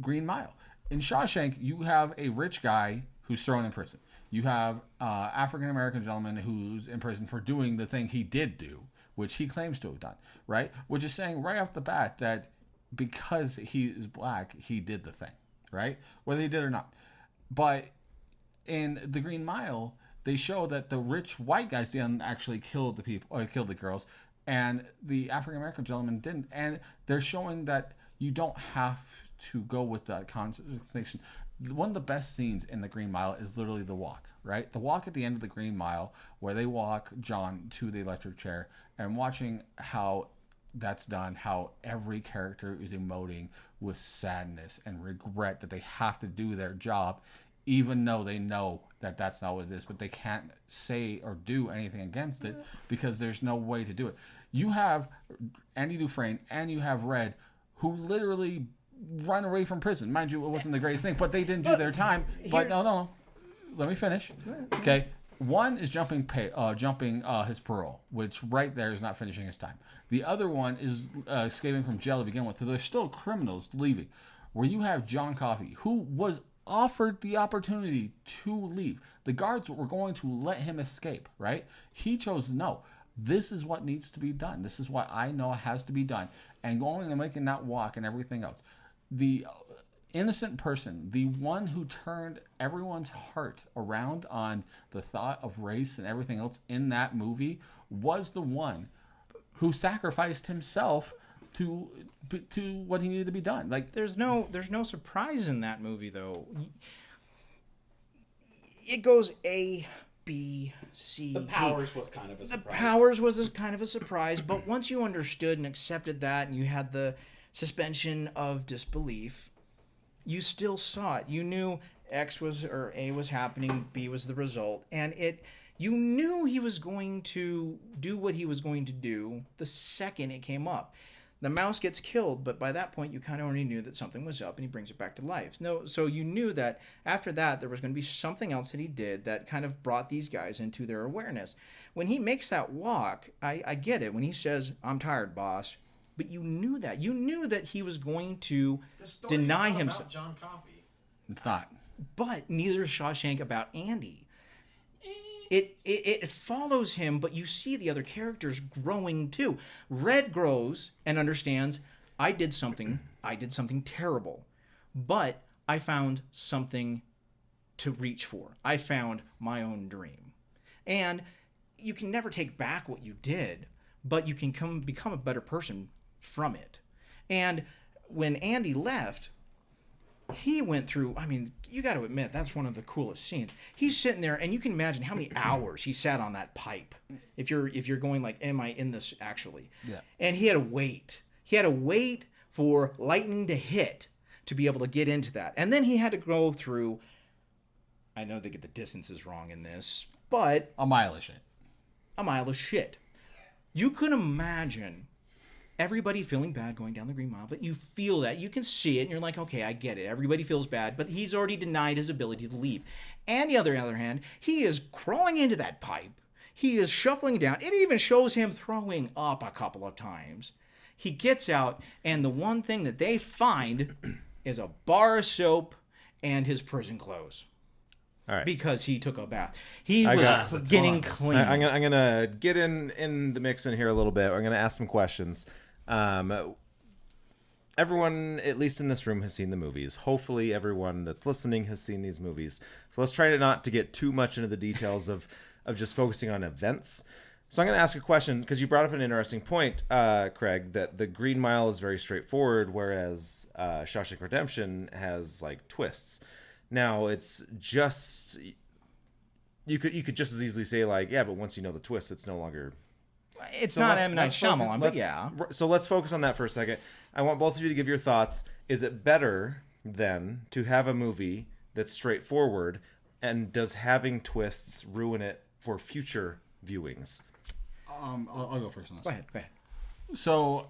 S2: Green Mile. In Shawshank, you have a rich guy who's thrown in prison. You have African American gentleman who's in prison for doing the thing he did do, which he claims to have done, right? Which is saying right off the bat that because he is black, he did the thing, right? Whether he did or not. But in The Green Mile, they show that the rich white guys didn't actually kill the people or killed the girls, and the African American gentleman didn't. And they're showing that you don't have to go with that conversation. One of the best scenes in The Green Mile is literally the walk, right? The walk at the end of The Green Mile where they walk John to the electric chair, and watching how that's done, how every character is emoting with sadness and regret that they have to do their job, even though they know that that's not what it is, but they can't say or do anything against it because there's no way to do it. You have Andy Dufresne and you have Red, who literally run away from prison. Mind you, it wasn't the greatest thing, but they didn't do their time. But no, let me finish. Okay, one is jumping his parole, which right there is not finishing his time. The other one is escaping from jail to begin with. So there's still criminals leaving. Where you have John Coffey, who was offered the opportunity to leave. The guards were going to let him escape, right? He chose no. This is what needs to be done. This is what I know has to be done. And going and making that walk and everything else. The innocent person, the one who turned everyone's heart around on the thought of race and everything else in that movie, was the one who sacrificed himself to what he needed to be done. Like,
S3: There's no surprise in that movie, though. It goes A, B, C.
S4: The Powers was kind of a surprise.
S3: The Powers was kind of a surprise, but once you understood and accepted that, and you had the suspension of disbelief, you still saw it. You knew A was happening, B was the result, and you knew he was going to do what he was going to do the second it came up. The mouse gets killed, but by that point you kind of already knew that something was up, and he brings it back to life. So you knew that after that there was going to be something else that he did that kind of brought these guys into their awareness. When he makes that walk, I get it. When he says, "I'm tired, boss," but you knew that. You knew that he was going to deny himself.
S6: About John Coffey.
S2: it's not.
S3: But neither is Shawshank about Andy. It follows him, but you see the other characters growing too. Red grows and understands, I did something terrible, but I found something to reach for. I found my own dream. And you can never take back what you did, but you can become a better person from it. And when Andy left, he went through, I mean, you got to admit, that's one of the coolest scenes. He's sitting there, and you can imagine how many hours he sat on that pipe. If you're going like, am I in this actually?
S2: Yeah.
S3: And he had to wait. He had to wait for lightning to hit to be able to get into that. And then he had to go through, I know they get the distances wrong in this, but
S2: A mile of shit.
S3: a mile of shit. You could imagine everybody feeling bad going down the Green Mile, but you feel that. You can see it, and you're like, okay, I get it. Everybody feels bad, but he's already denied his ability to leave. And the other hand, he is crawling into that pipe. He is shuffling down. It even shows him throwing up a couple of times. He gets out, and the one thing that they find is a bar of soap and his prison clothes.
S1: All right.
S3: Because he took a bath. He was getting clean.
S1: I'm gonna get in the mix in here a little bit. I'm gonna ask some questions. Everyone, at least in this room, has seen the movies. Hopefully, everyone that's listening has seen these movies. So let's try to not to get too much into the details of just focusing on events. So I'm going to ask a question because you brought up an interesting point, Craig, that the Green Mile is very straightforward, whereas Shawshank Redemption has like twists. Now it's just you could just as easily say like, yeah, but once you know the twist, it's no longer.
S3: It's
S1: So
S3: not
S1: let's-
S3: M. Night
S1: let's focus-
S3: Shyamalan, but
S1: let's-
S3: yeah.
S1: So let's focus on that for a second. I want both of you to give your thoughts. Is it better then to have a movie that's straightforward, and does having twists ruin it for future viewings?
S2: I'll go first on this.
S3: Go ahead.
S2: So,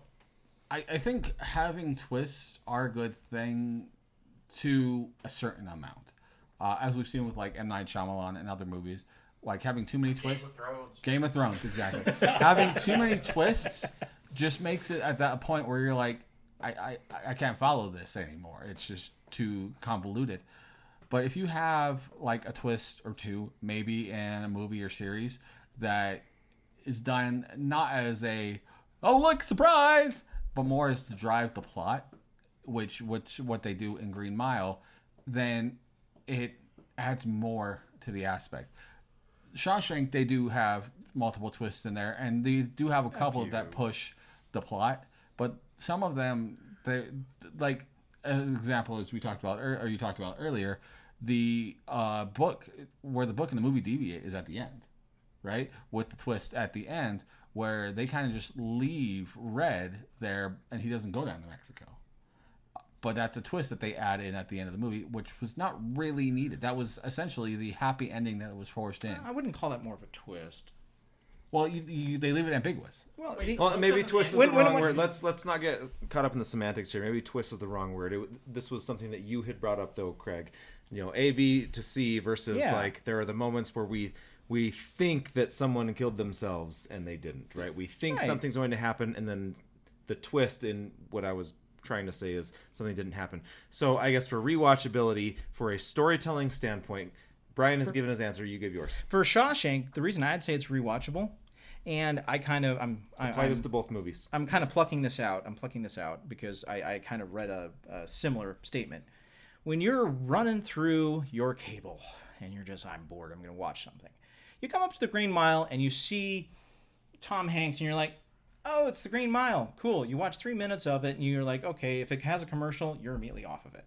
S2: I think having twists are a good thing to a certain amount. As we've seen with like M. Night Shyamalan and other movies, like having too many twists. Game of Thrones, exactly. Having too many twists just makes it at that point where you're like, I can't follow this anymore. It's just too convoluted. But if you have like a twist or two, maybe in a movie or series that is done not as a look, surprise, but more as to drive the plot, which what they do in Green Mile, then it adds more to the aspect. Shawshank, they do have multiple twists in there, and they do have a couple that push the plot, but some of them, they like an example as we talked about or you talked about earlier, the book where the book and the movie deviate is at the end, right? With the twist at the end where they kind of just leave Red there and he doesn't go down to Mexico. But that's a twist that they add in at the end of the movie, which was not really needed. That was essentially the happy ending that was forced in.
S3: I wouldn't call that more of a twist.
S2: Well, they leave it ambiguous.
S1: Well, maybe twist is the wrong word. Let's not get caught up in the semantics here. Maybe twist is the wrong word. This was something that you had brought up, though, Craig. You know, A, B to C versus like there are the moments where we think that someone killed themselves and they didn't, right? We think something's going to happen, and then the twist in what I was trying to say is something didn't happen. So I guess for rewatchability, for a storytelling standpoint, Brian has given his answer. You give yours.
S3: For Shawshank, the reason I'd say it's rewatchable, and
S1: Apply this to both movies.
S3: I'm kind of plucking this out. I'm plucking this out because I kind of read a similar statement. When you're running through your cable and you're just, I'm bored, I'm going to watch something. You come up to the Green Mile and you see Tom Hanks and you're like, oh, it's the Green Mile. Cool. You watch 3 minutes of it and you're like, okay, if it has a commercial, you're immediately off of it.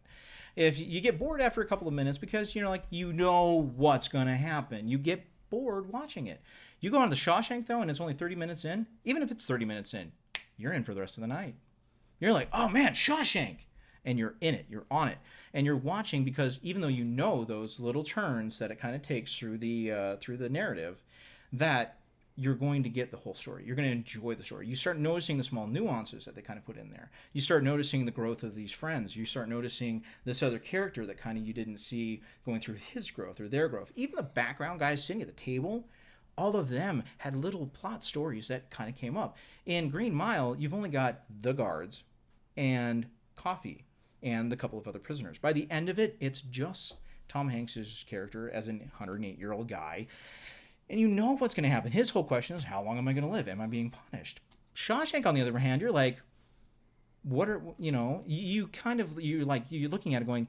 S3: If you get bored after a couple of minutes because you're like, you know what's going to happen, you get bored watching it. You go on the Shawshank, though, and it's only 30 minutes in. Even if it's 30 minutes in, you're in for the rest of the night. You're like, oh, man, Shawshank. And you're in it. You're on it. And you're watching because even though you know those little turns that it kind of takes through the narrative, that you're going to get the whole story. You're going to enjoy the story. You start noticing the small nuances that they kind of put in there. You start noticing the growth of these friends. You start noticing this other character that kind of you didn't see going through his growth or their growth. Even the background guys sitting at the table, all of them had little plot stories that kind of came up. In Green Mile, you've only got the guards and Coffee and the couple of other prisoners. By the end of it, it's just Tom Hanks' character as a 108-year-old guy. And you know what's going to happen. His whole question is, how long am I going to live? Am I being punished? Shawshank, on the other hand, you're like, what are, you're looking at it going,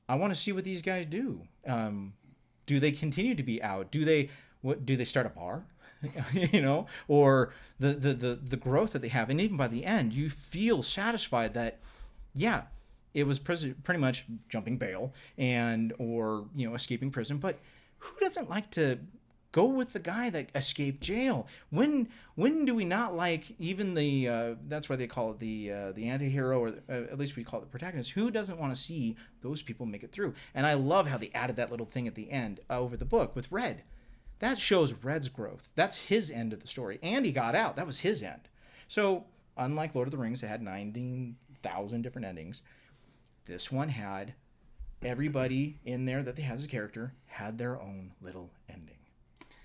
S3: I want to see what these guys do. Do they continue to be out? Do they start a bar? Or the growth that they have. And even by the end, you feel satisfied that, yeah, it was pretty much jumping bail or escaping prison. But who doesn't like to Go with the guy that escaped jail. When do we not like even the that's why they call it the anti-hero, or at least we call it the protagonist? Who doesn't want to see those people make it through? And I love how they added that little thing at the end over the book with Red. That shows Red's growth. That's his end of the story. And he got out. That was his end. So unlike Lord of the Rings, it had 19,000 different endings. This one had everybody in there that they had as a character had their own little ending.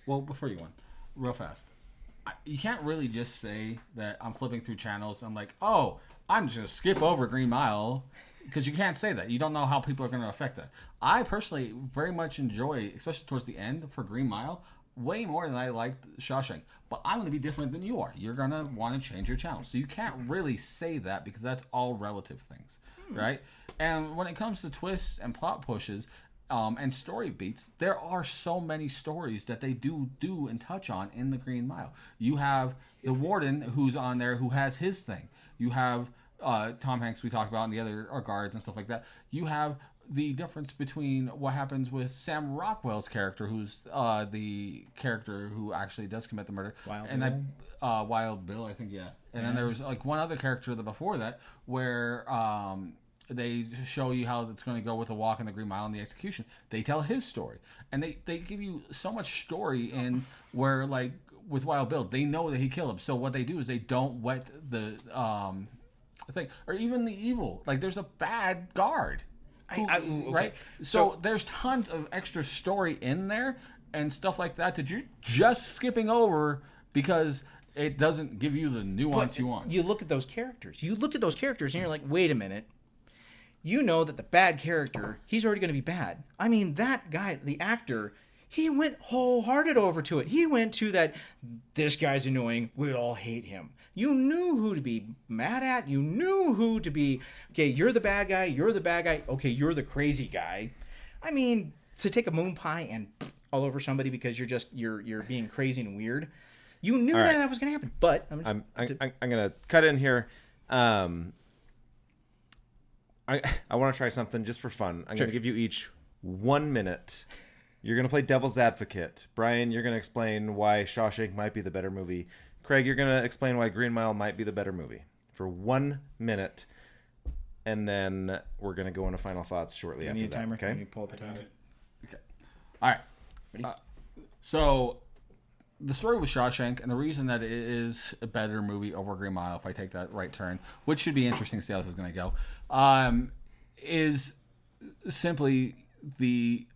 S2: Well, before you went, real fast, you can't really just say that I'm flipping through channels. I'm like, oh, I'm just going to skip over Green Mile, because you can't say that. You don't know how people are going to affect that. I personally very much enjoy, especially towards the end for Green Mile, way more than I liked Shawshank. But I'm going to be different than you are. You're going to want to change your channel. So you can't really say that, because that's all relative things, right? And when it comes to twists and plot pushes, and story beats, there are so many stories that they do and touch on in the Green Mile. You have the warden who's on there who has his thing. You have Tom Hanks we talked about, and the other guards and stuff like that. You have the difference between what happens with Sam Rockwell's character, who's the character who actually does commit the murder. Wild Bill, I think, yeah. And then there was like one other character before that where they show you how it's going to go with the walk and the Green Mile and the execution. They tell his story. And they give you so much story in where, like, with Wild Bill, they know that he killed him. So what they do is they don't wet the thing. Or even the evil. Like, there's a bad guard. Okay. Right? So there's tons of extra story in there and stuff like that you're just skipping over because it doesn't give you the nuance you want.
S3: You look at those characters. And you're like, wait a minute. You know that the bad character, he's already going to be bad. I mean, that guy, the actor, he went wholehearted over to it. He went to that, this guy's annoying, we all hate him. You knew who to be mad at. You knew who to be, okay, you're the bad guy, okay, you're the crazy guy. I mean, to take a moon pie and all over somebody because you're being crazy and weird, you knew that was going to happen. But
S1: I'm going to cut in here. I want to try something just for fun. I'm going to give you each 1 minute. You're going to play devil's advocate. Brian, you're going to explain why Shawshank might be the better movie. Craig, you're going to explain why Green Mile might be the better movie for 1 minute. And then we're going to go into final thoughts shortly after that.
S3: Timer.
S1: Okay.
S3: Let me pull up a timer.
S2: Okay. All right. Ready? So the story with Shawshank, and the reason that it is a better movie over Green Mile, if I take that right turn, which should be interesting to see how this is going to go, is simply the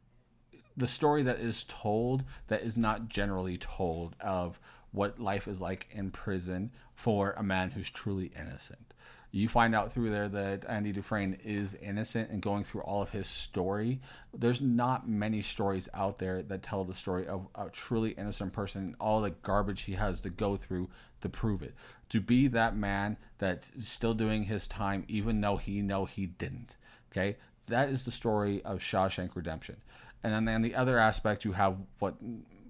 S2: story that is told that is not generally told of what life is like in prison for a man who's truly innocent. You find out through there that Andy Dufresne is innocent, and going through all of his story, there's not many stories out there that tell the story of a truly innocent person and all the garbage he has to go through to prove it. To be that man that's still doing his time even though he didn't. Okay? That is the story of Shawshank Redemption. And then the other aspect, you have what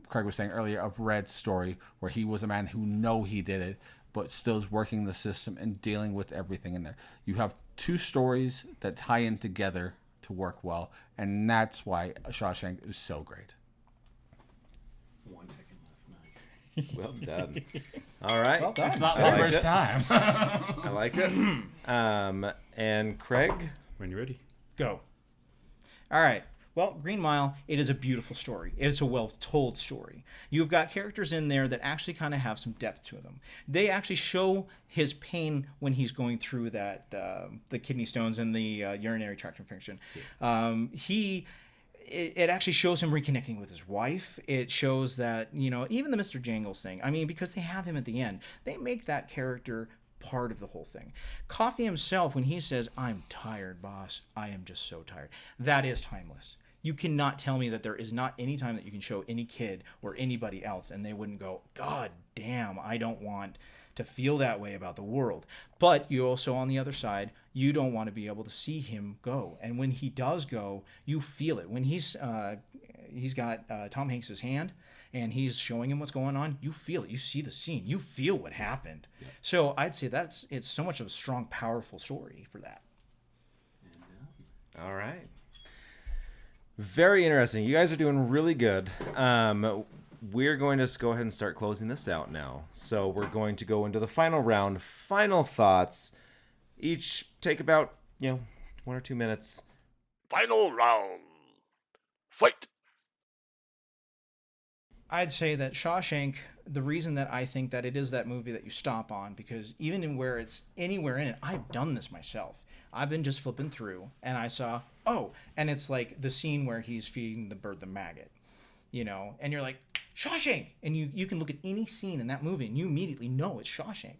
S2: Craig was saying earlier of Red's story, where he was a man who he did it, but still is working the system and dealing with everything in there. You have two stories that tie in together to work well, and that's why Shawshank is so great.
S4: 1 second left. Nice.
S1: Well done. All right.
S3: Well done.
S2: It's not my first time.
S1: I liked it. And Craig?
S4: When you're ready.
S3: Go. All right. Well, Green Mile, it is a beautiful story. It is a well-told story. You've got characters in there that actually kind of have some depth to them. They actually show his pain when he's going through that, the kidney stones and the urinary tract infection. Yeah. It actually shows him reconnecting with his wife. It shows that, even the Mr. Jangles thing, I mean, because they have him at the end, they make that character part of the whole thing. Coffee himself, when he says, "I'm tired, boss. I am just so tired," that is timeless. You cannot tell me that there is not any time that you can show any kid or anybody else and they wouldn't go, "God damn, I don't want to feel that way about the world." But you also, on the other side, you don't want to be able to see him go. And when he does go, you feel it. When he's got Tom Hanks's hand and he's showing him what's going on, you feel it. You see the scene. You feel what happened. Yeah. So I'd say it's so much of a strong, powerful story for that.
S1: All right. Very interesting. You guys are doing really good. we're going to just go ahead and start closing this out now. So we're going to go into the final round. Final thoughts. Each take about, 1 or 2 minutes.
S5: Final round. Fight!
S3: I'd say that Shawshank, the reason that I think that it is that movie that you stop on, because even in where it's anywhere in it, I've done this myself. I've been just flipping through and I saw, and it's like the scene where he's feeding the bird the maggot, and you're like, Shawshank! And you can look at any scene in that movie and you immediately know it's Shawshank.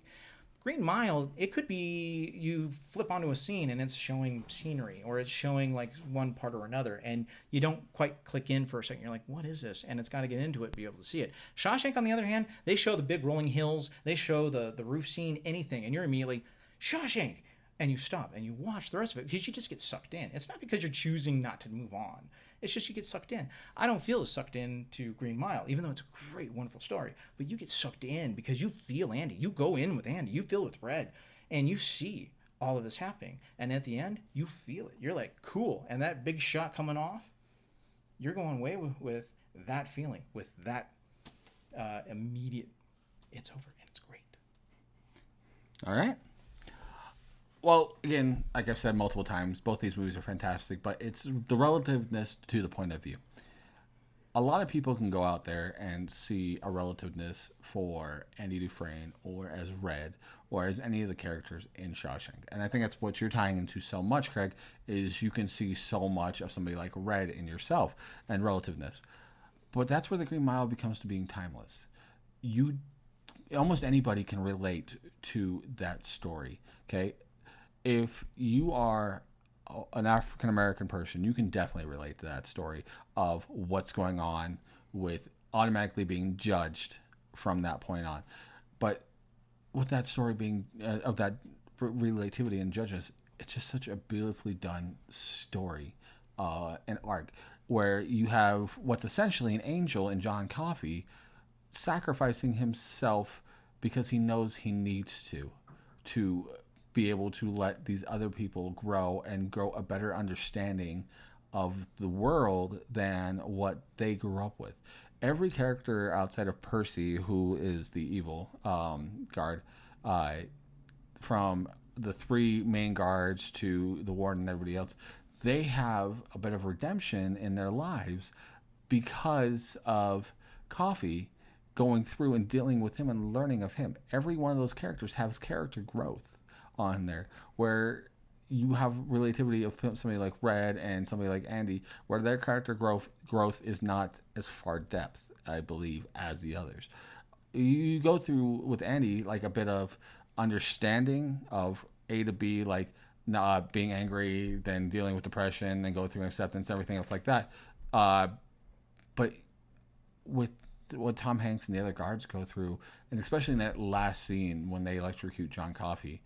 S3: Green Mile, it could be you flip onto a scene and it's showing scenery or it's showing like one part or another and you don't quite click in for a second. You're like, what is this? And it's got to get into it to be able to see it. Shawshank, on the other hand, they show the big rolling hills, they show the roof scene, anything, and you're immediately, Shawshank! And you stop and you watch the rest of it because you just get sucked in. It's not because you're choosing not to move on. It's just you get sucked in. I don't feel as sucked in to Green Mile, even though it's a great, wonderful story. But you get sucked in because you feel Andy. You go in with Andy. You feel it with Red. And you see all of this happening. And at the end, you feel it. You're like, cool. And that big shot coming off, you're going away with that feeling, with that immediate, it's over and it's great.
S2: All right. Well, again, like I've said multiple times, both these movies are fantastic, but it's the relativeness to the point of view. A lot of people can go out there and see a relativeness for Andy Dufresne or as Red or as any of the characters in Shawshank. And I think that's what you're tying into so much, Craig, is you can see so much of somebody like Red in yourself and relativeness. But that's where the Green Mile becomes to being timeless. Almost anybody can relate to that story, okay? If you are an African American person, you can definitely relate to that story of what's going on with automatically being judged from that point on. But with that story being of that relativity and judges, it's just such a beautifully done story and arc where you have what's essentially an angel in John Coffey sacrificing himself because he knows he needs to be able to let these other people grow and grow a better understanding of the world than what they grew up with. Every character outside of Percy, who is the evil guard, from the 3 main guards to the warden and everybody else, they have a bit of redemption in their lives because of Coffey going through and dealing with him and learning of him. Every one of those characters has character growth on there, where you have relativity of somebody like Red and somebody like Andy, where their character growth is not as far depth, I believe, as the others. You go through with Andy like a bit of understanding of A to B, like not being angry, then dealing with depression, then go through acceptance, everything else like that. But with what Tom Hanks and the other guards go through, and especially in that last scene when they electrocute John Coffey,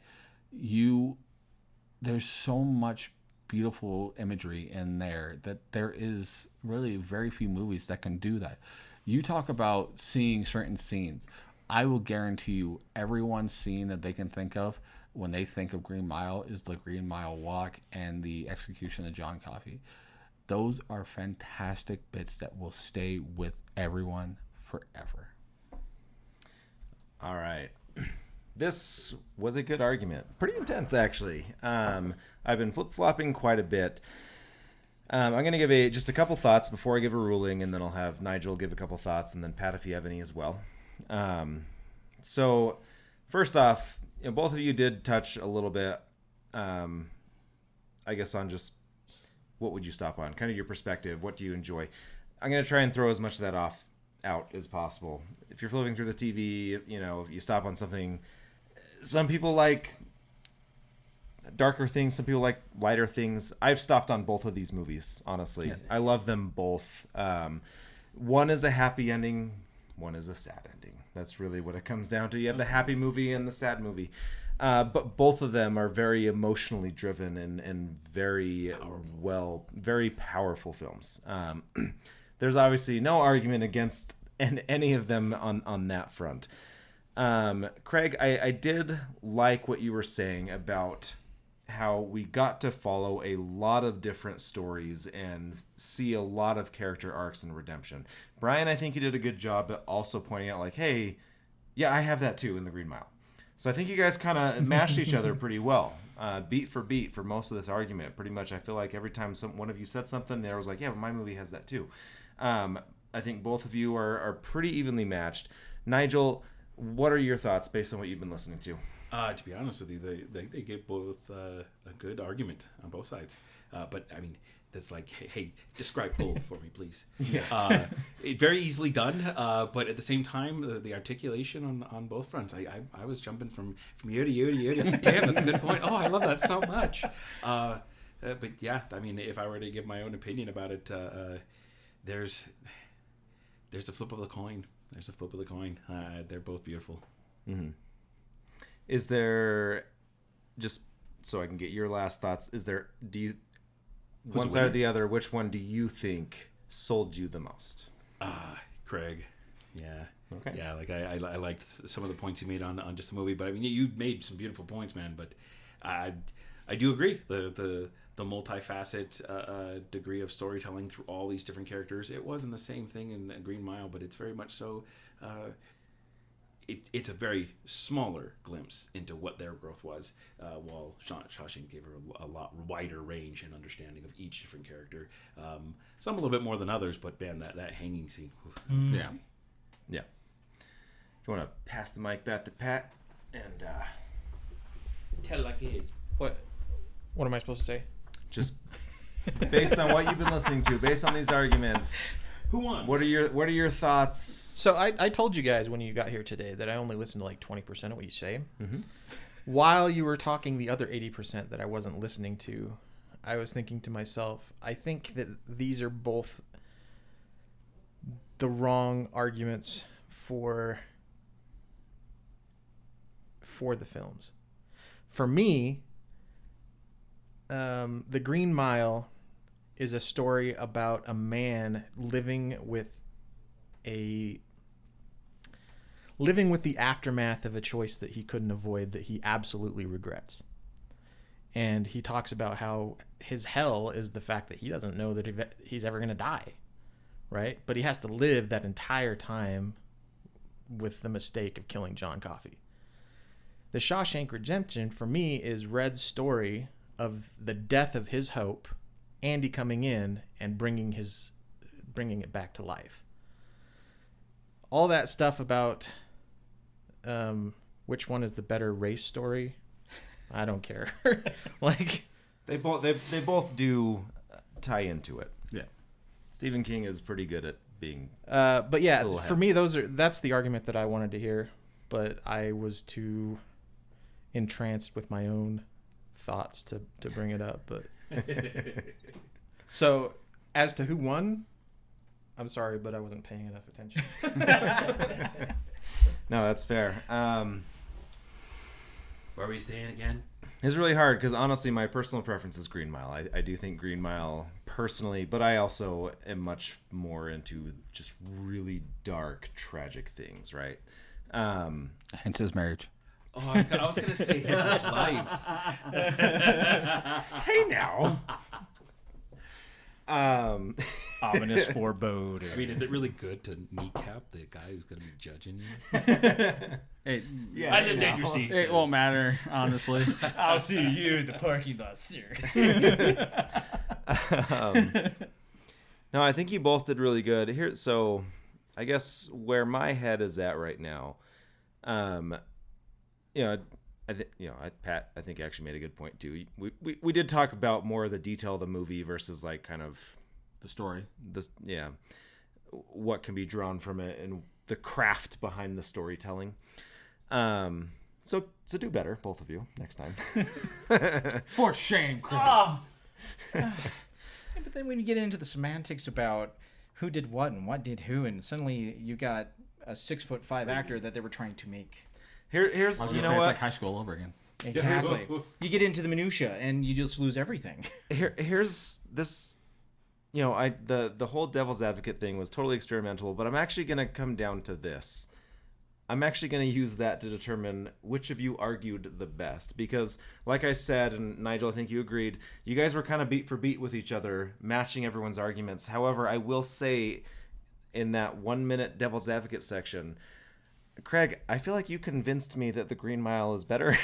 S2: there's so much beautiful imagery in there that there is really very few movies that can do that. You talk about seeing certain scenes. I will guarantee you everyone's scene that they can think of when they think of Green Mile is the Green Mile Walk and the execution of John Coffey. Those are fantastic bits that will stay with everyone forever.
S1: All right. This was a good argument. Pretty intense, actually. I've been flip-flopping quite a bit. I'm going to give just a couple thoughts before I give a ruling, and then I'll have Nigel give a couple thoughts, and then Pat, if you have any as well. So, first off, both of you did touch a little bit, I guess, on just what would you stop on? Kind of your perspective. What do you enjoy? I'm going to try and throw as much of that out as possible. If you're flipping through the TV, if you stop on something, some people like darker things, some people like lighter things. I've stopped on both of these movies, honestly. Yes. I love them both. One is a happy ending, one is a sad ending. That's really what it comes down to. You have the happy movie and the sad movie. But both of them are very emotionally driven and very very powerful films. There's obviously no argument against any of them on that front. Craig, I did like what you were saying about how we got to follow a lot of different stories and see a lot of character arcs and redemption. Brian, I think you did a good job at also pointing out, like, hey, yeah, I have that too in the Green Mile. So I think you guys kind of matched each other pretty well, beat for most of this argument. Pretty much, I feel like every time one of you said something, there was like, yeah, but my movie has that too. I think both of you are pretty evenly matched. Nigel, what are your thoughts based on what you've been listening to?
S4: To be honest with you, they gave both a good argument on both sides. But I mean, that's like, hey, describe gold for me, please. Yeah. Very easily done. But at the same time, the articulation on both fronts, I was jumping from year to year to year. Damn, that's a good point. Oh, I love that so much. But yeah, I mean, if I were to give my own opinion about it, there's a flip of the coin. There's a flip of the coin. They're both beautiful.
S1: Mm-hmm. Is there, just so I can get your last thoughts, one side or the other, which one do you think sold you the most?
S4: Craig. Yeah.
S1: Okay.
S4: Yeah, like I liked some of the points you made on just the movie, but I mean, you made some beautiful points, man. But I do agree the multifaceted degree of storytelling through all these different characters. It wasn't the same thing in the Green Mile, but it's very much so. It's a very smaller glimpse into what their growth was, while Shawshank gave her a lot wider range and understanding of each different character. Some a little bit more than others, but man, that hanging scene.
S2: Yeah.
S1: Yeah. Do you want to pass the mic back to Pat and
S4: Tell it like it is.
S6: What am I supposed to say?
S1: just based on what you've been listening to, based on these arguments,
S4: Who won?
S1: what are your thoughts?
S6: So I told you guys when you got here today that I only listened to like 20% of what you say.
S1: Mm-hmm.
S6: While you were talking the other 80% that I wasn't listening to, I was thinking to myself, I think that these are both the wrong arguments for the films. For me, The Green Mile is a story about a man living with the aftermath of a choice that he couldn't avoid, that he absolutely regrets. And he talks about how his hell is the fact that he doesn't know that he's ever going to die, right? But he has to live that entire time with the mistake of killing John Coffey. The Shawshank Redemption, for me, is Red's story of the death of his hope, Andy coming in and bringing it back to life. All that stuff about which one is the better race story, I don't care. Like
S1: They both do tie into it.
S2: Yeah.
S1: Stephen King is pretty good at being.
S6: but yeah,
S1: Little
S6: for me, that's the argument that I wanted to hear, but I was too entranced with my own thoughts to bring it up. But so as to who won, I'm sorry, but I wasn't paying enough attention.
S1: No, that's fair.
S4: Where are we staying again?
S1: It's really hard because honestly, my personal preference is Green Mile. I do think Green Mile personally, but I also am much more into just really dark, tragic things, right?
S2: Hence his marriage.
S4: Oh, I was gonna say his life.
S1: Hey now.
S3: Ominous foreboding.
S4: I mean, is it really good to kneecap the guy who's gonna be judging you?
S1: Yeah,
S4: I live dangerous.
S2: It won't matter, honestly.
S3: I'll see you in the parking lot, sir.
S1: No, I think you both did really good here. So, I guess where my head is at right now, Pat, I think actually made a good point too. We did talk about more of the detail of the movie versus like kind of
S2: The story.
S1: what can be drawn from it and the craft behind the storytelling. So do better, both of you, next time.
S2: For shame, Craig.
S3: But then when you get into the semantics about who did what and what did who, and suddenly you got a 6'5" actor that they were trying to make.
S1: Here's
S2: I was
S1: you
S2: gonna
S1: know
S2: say
S1: what?
S2: it's like high school all over again.
S3: Exactly. You get into the minutia and you just lose everything.
S1: Here's this. The whole devil's advocate thing was totally experimental, but I'm actually gonna come down to this. I'm actually going to use that to determine which of you argued the best. Because, like I said, and Nigel, I think you agreed, you guys were kind of beat for beat with each other, matching everyone's arguments. However, I will say, in that 1 minute devil's advocate section, Craig, I feel like you convinced me that The Green Mile is better.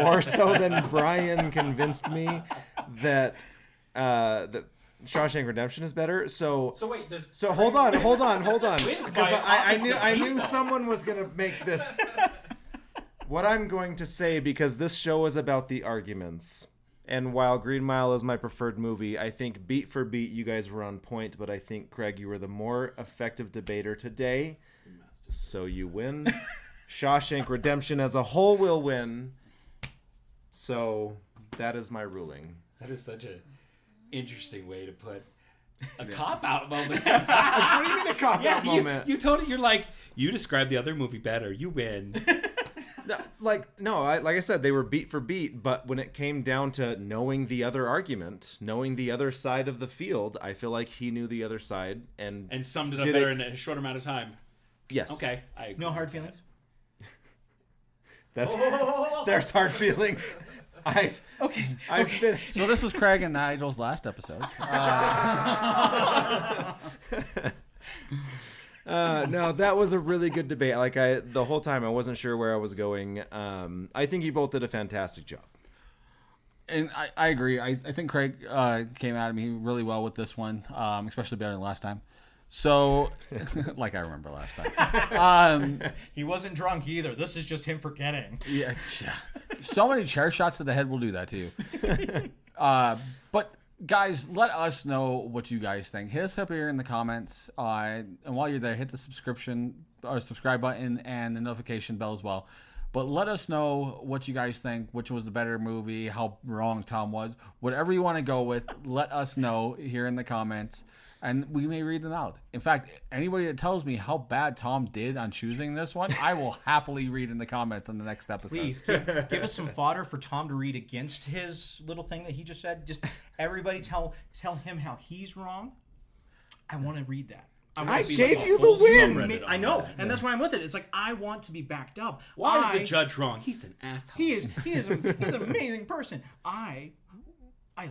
S1: More so than Brian convinced me that that Shawshank Redemption is better. So
S4: wait,
S1: hold on. Because
S4: by
S1: I knew someone was gonna make this. What I'm going to say, because this show is about the arguments. And while Green Mile is my preferred movie, I think beat for beat you guys were on point, but I think, Craig, you were the more effective debater today. So you win. Shawshank Redemption as a whole will win. So that is my ruling.
S4: That is such a interesting way to put a cop-out moment.
S1: What do you mean a cop-out moment?
S4: You told it. You're like, you described the other movie better. You win.
S1: Like I said, they were beat for beat, but when it came down to knowing the other argument, knowing the other side of the field, I feel like he knew the other side and
S4: summed it up better in a short amount of time.
S1: Yes.
S4: Okay. I agree
S3: No hard
S4: with
S3: feelings?
S1: There's hard feelings. I've been.
S2: So this was Craig and Nigel's last episode.
S1: No, that was a really good debate. Like the whole time I wasn't sure where I was going. I think you both did a fantastic job.
S2: And I agree. I think Craig came at me really well with this one, especially better than last time. So, like I remember last time.
S3: He wasn't drunk either. This is just him forgetting.
S2: Yeah. So many chair shots to the head will do that to you. But guys, let us know what you guys think. Hit us up here in the comments. And while you're there, hit the subscribe button and the notification bell as well. But let us know what you guys think, which was the better movie, how wrong Tom was. Whatever you want to go with, let us know here in the comments. And we may read them out. In fact, anybody that tells me how bad Tom did on choosing this one, I will happily read in the comments on the next episode.
S3: Please give us some fodder for Tom to read against his little thing that he just said. Just everybody tell him how he's wrong. I want to read that.
S1: I gave you the win.
S3: I know, and that's why I'm with it. It's like I want to be backed up.
S4: Why is the judge wrong? He's an asshole.
S3: He's an amazing person. I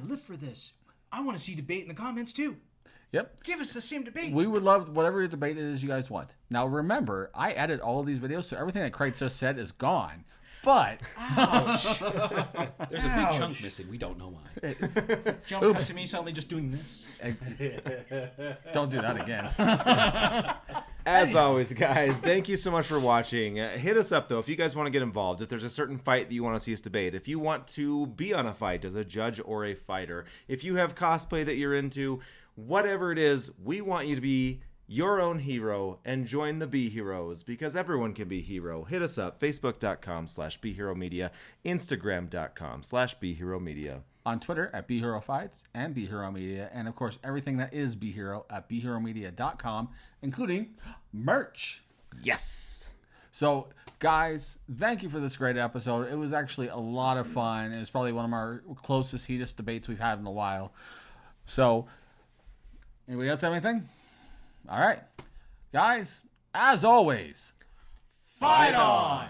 S3: live for this. I want to see debate in the comments too.
S2: Yep.
S3: Give us the same debate.
S2: We would love whatever debate it is you guys want. Now, remember, I edit all of these videos, so everything that Craig just said is gone. But
S3: Ouch.
S4: There's a big chunk missing. We don't know why.
S3: Jump cut to me suddenly just doing this.
S2: don't do that again.
S1: As always, guys, thank you so much for watching. Hit us up, though, if you guys want to get involved. If there's a certain fight that you want to see us debate. If you want to be on a fight as a judge or a fighter. If you have cosplay that you're into, whatever it is, we want you to be your own hero and join the Be Heroes, because everyone can be hero. Hit us up, facebook.com/BeHeroMedia, instagram.com/BeHeroMedia.
S2: On Twitter at BeHeroFights and BeHeroMedia, and of course everything that is BeHero at BeHeroMedia.com, including merch.
S1: Yes.
S2: So, guys, thank you for this great episode. It was actually a lot of fun. It was probably one of our closest, heatest debates we've had in a while. So, anybody else have anything? All right. Guys, as always,
S3: Fight on!